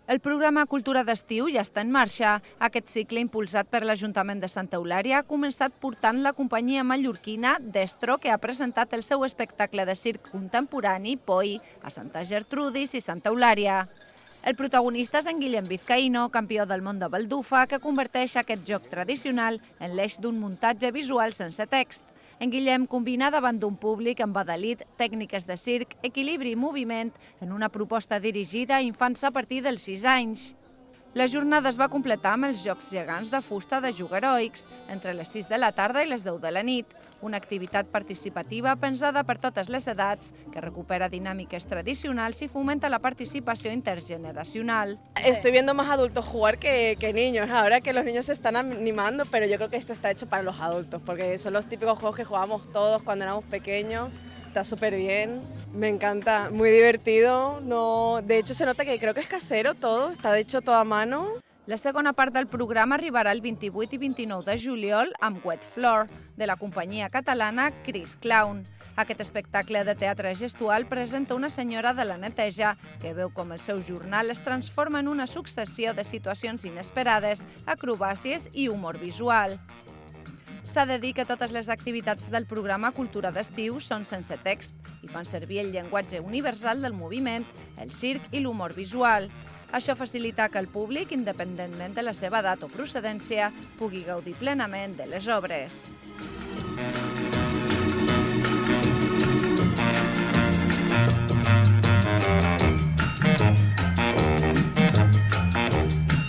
El programa Cultura d'Estiu ja està en marxa. Aquest cicle, impulsat per l'Ajuntament de Santa Eulària, ha començat portant la companyia mallorquina Destro, que ha presentat el seu espectacle de circ contemporani, Poi, a Santa Gertrudis i Santa Eulària. El protagonista és en Guillem Vizcaíno, campió del món de baldufa, que converteix aquest joc tradicional en l'eix d'un muntatge visual sense text. En Guillem combina davant d'un públic embadalit tècniques de circ, equilibri i moviment en una proposta dirigida a infants a partir dels 6 anys. La jornada es va completar amb els Jocs Gegants de fusta de Jugaroics entre les 6 de la tarda i les 10 de la nit, una activitat participativa pensada per totes les edats que recupera dinàmiques tradicionals i fomenta la participació intergeneracional. Estoy viendo más adultos jugar que niños, ahora que los niños se están animando, pero yo creo que esto está hecho para los adultos, porque son los típicos juegos que jugábamos todos cuando éramos pequeños. Está súper bien, me encanta, muy divertido. No, de hecho se nota que creo que es casero todo, está hecho todo a mano. La segona part del programa arribarà el 28 i 29 de juliol amb Wet Floor, de la companyia catalana Chris Clown. Aquest espectacle de teatre gestual presenta una senyora de la neteja que veu com el seu jornal es transforma en una successió de situacions inesperades, acrobàcies i humor visual. S'ha de dir que totes les activitats del programa Cultura d'Estiu són sense text i fan servir el llenguatge universal del moviment, el circ i l'humor visual. Això facilita que el públic, independentment de la seva edat o procedència, pugui gaudir plenament de les obres.